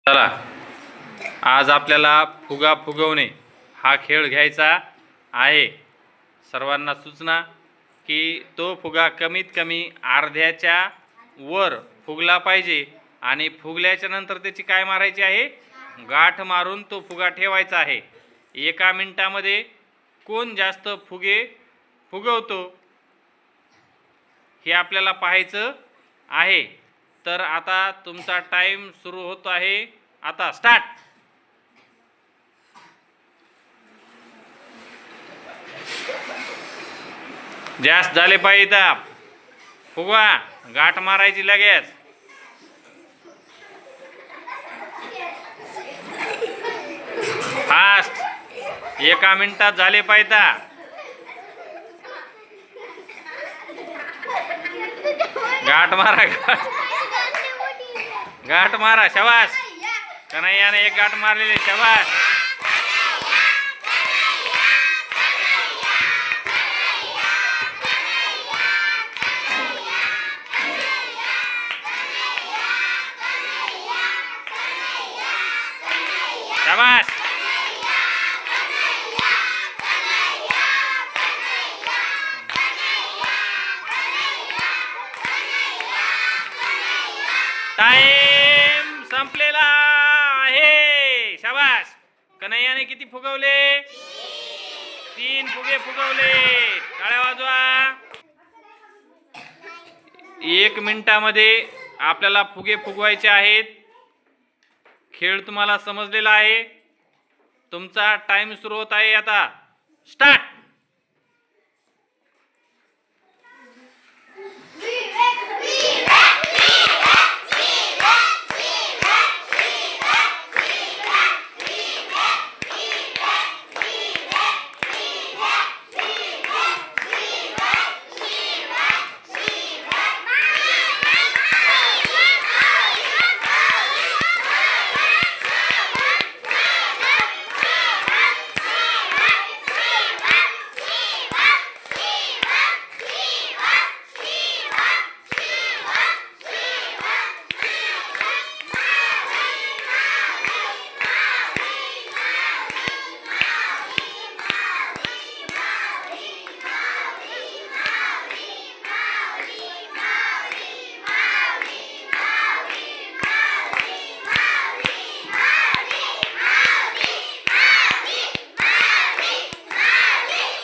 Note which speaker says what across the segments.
Speaker 1: चला, आज आपल्याला फुगा फुगवणे हा खेळ घ्यायचा आहे। सर्वांना सूचना की तो फुगा कमीत कमी अर्ध्याच्या वर फुगला पाहिजे आणि फुगल्याच्या नंतर त्याची काय मारायची आहे, गाठ मारून तो फुगा ठेवायचा आहे। 1 मिनिटामध्ये कोण जास्त फुगे फुगवतो हे आपल्याला पाहायचं आहे। तर आता तुमचा टाइम सुरू होत आहे। आता स्टार्ट। जास्त झाले पाहिजे फुगा, गाठ मारायची लगेच। फास्ट, 1 मिनिटात झाले पाहिजे। गाठ मारा, गाठ मारा, शाबाश। कन्हैयाने एक गाठ मारलेली, शाबाश। शाबाश। टाइम संपलेला आहे। शाबाश। कन्हैयाने किती फुगवले? 3 फुगे फुगवले। टाळ्या वाजवा। 1 मिनिटामध्ये आपल्याला फुगे फुगवायचे आहेत। खेळ तुम्हाला समजलेला आहे। तुमचा टाइम सुरू होत आहे। आता स्टार्ट।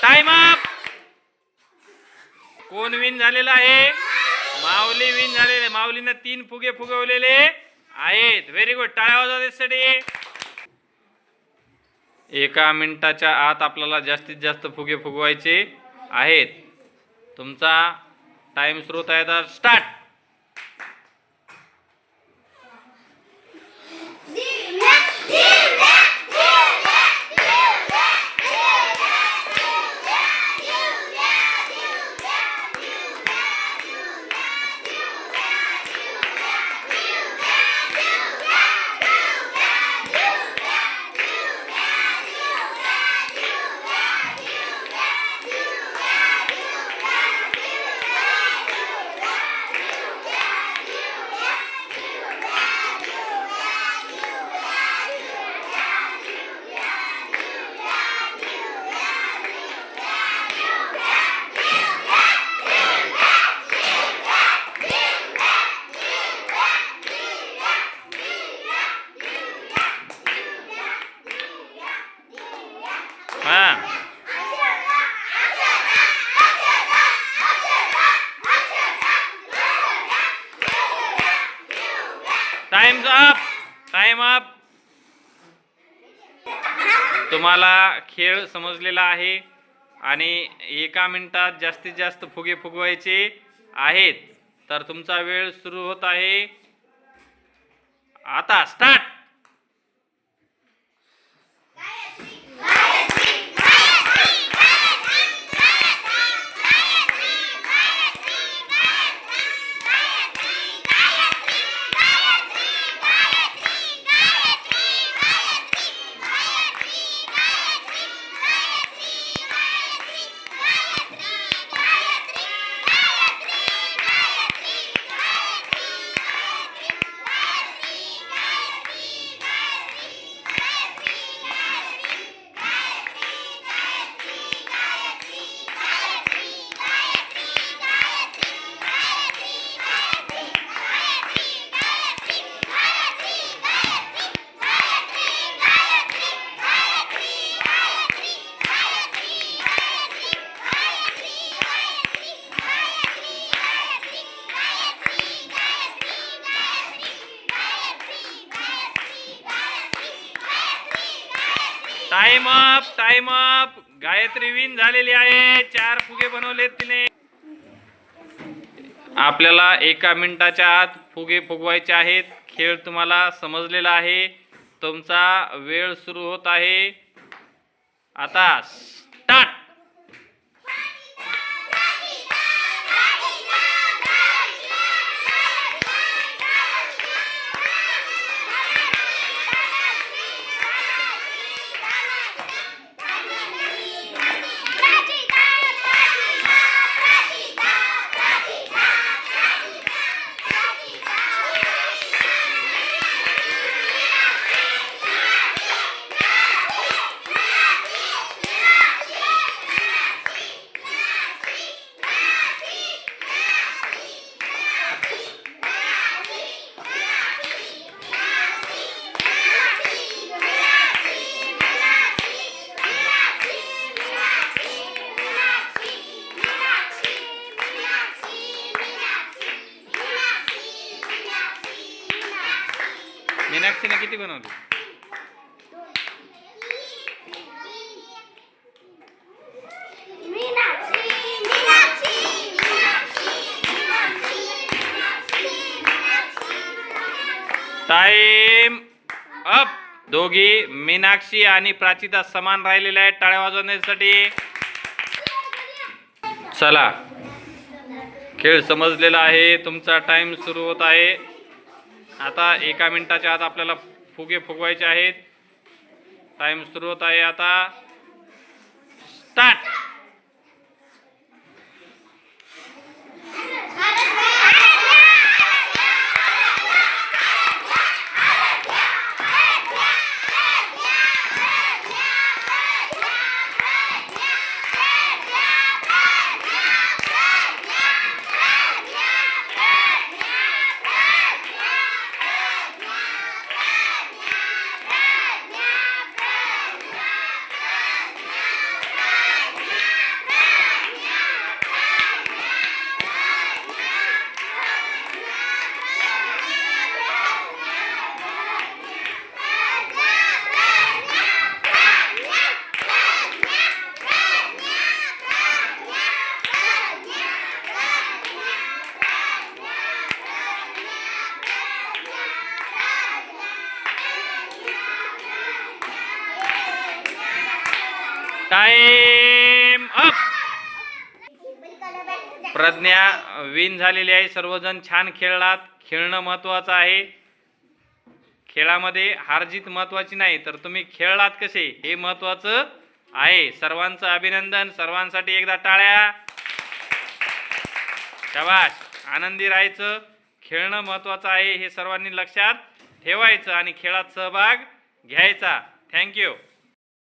Speaker 1: Time up. कोण विन झालेला आहे? माऊली विन झालेले। माऊलीने 3 फुगे फुगवलेले आहेत। Very good. टाळ्या वाजवा त्यासाठी। 1 मिनिटाच्या आत आपल्याला जास्तीत जास्त फुगे फुगवायचे आहेत। तुमचा टाइम सुरू होत आहे। आता start. Times up. Time up. तुम्हाला खेळ समजलेला आहे आणि 1 मिनिटात जास्तीत जास्त फुगे फुगवायचे आहेत। तर तुमचा वेळ सुरू होत आहे। आता start. Time up, time up. Gayatri win झालेली आहे. 4 फुगे बनवलेत तिने. आपल्याला 1 मिनिटाच्या आत फुगे फुगवायचे आहेत. खेळ तुम्हाला समजलेला आहे. तुमचा वेळ सुरू होत आहे. आता स्टार्ट. मीनाक्षीने किती बनवली? Time up. दोघी मीनाक्षी आणि प्राचिता समान राहिलेल्या आहेत टाळ्या वाजवण्यासाठी. चला, खेळ समजलेला आहे. तुमचा टाइम सुरू होत आहे. आता 1 मिनिटाच्या आत आपल्याला फुगे फुगवायचे आहेत. टाइम सुरू होत आहे. आता start. Time up. Pragya win झालेली आहे. सर्वजण छान खेळलात. खेळणं महत्त्वाचं आहे. खेळामध्ये हारजीत महत्त्वाची नाही, तर तुम्ही खेळलात कसे हे महत्त्वाचं आहे. सर्वांचं अभिनंदन. सर्वांसाठी एकदा टाळ्या. शाबाश. आनंदी राहायचं. खेळणं महत्त्वाचं आहे हे सर्वांनी लक्षात ठेवायचं आणि खेळात सहभाग घ्यायचा. थँक्यू.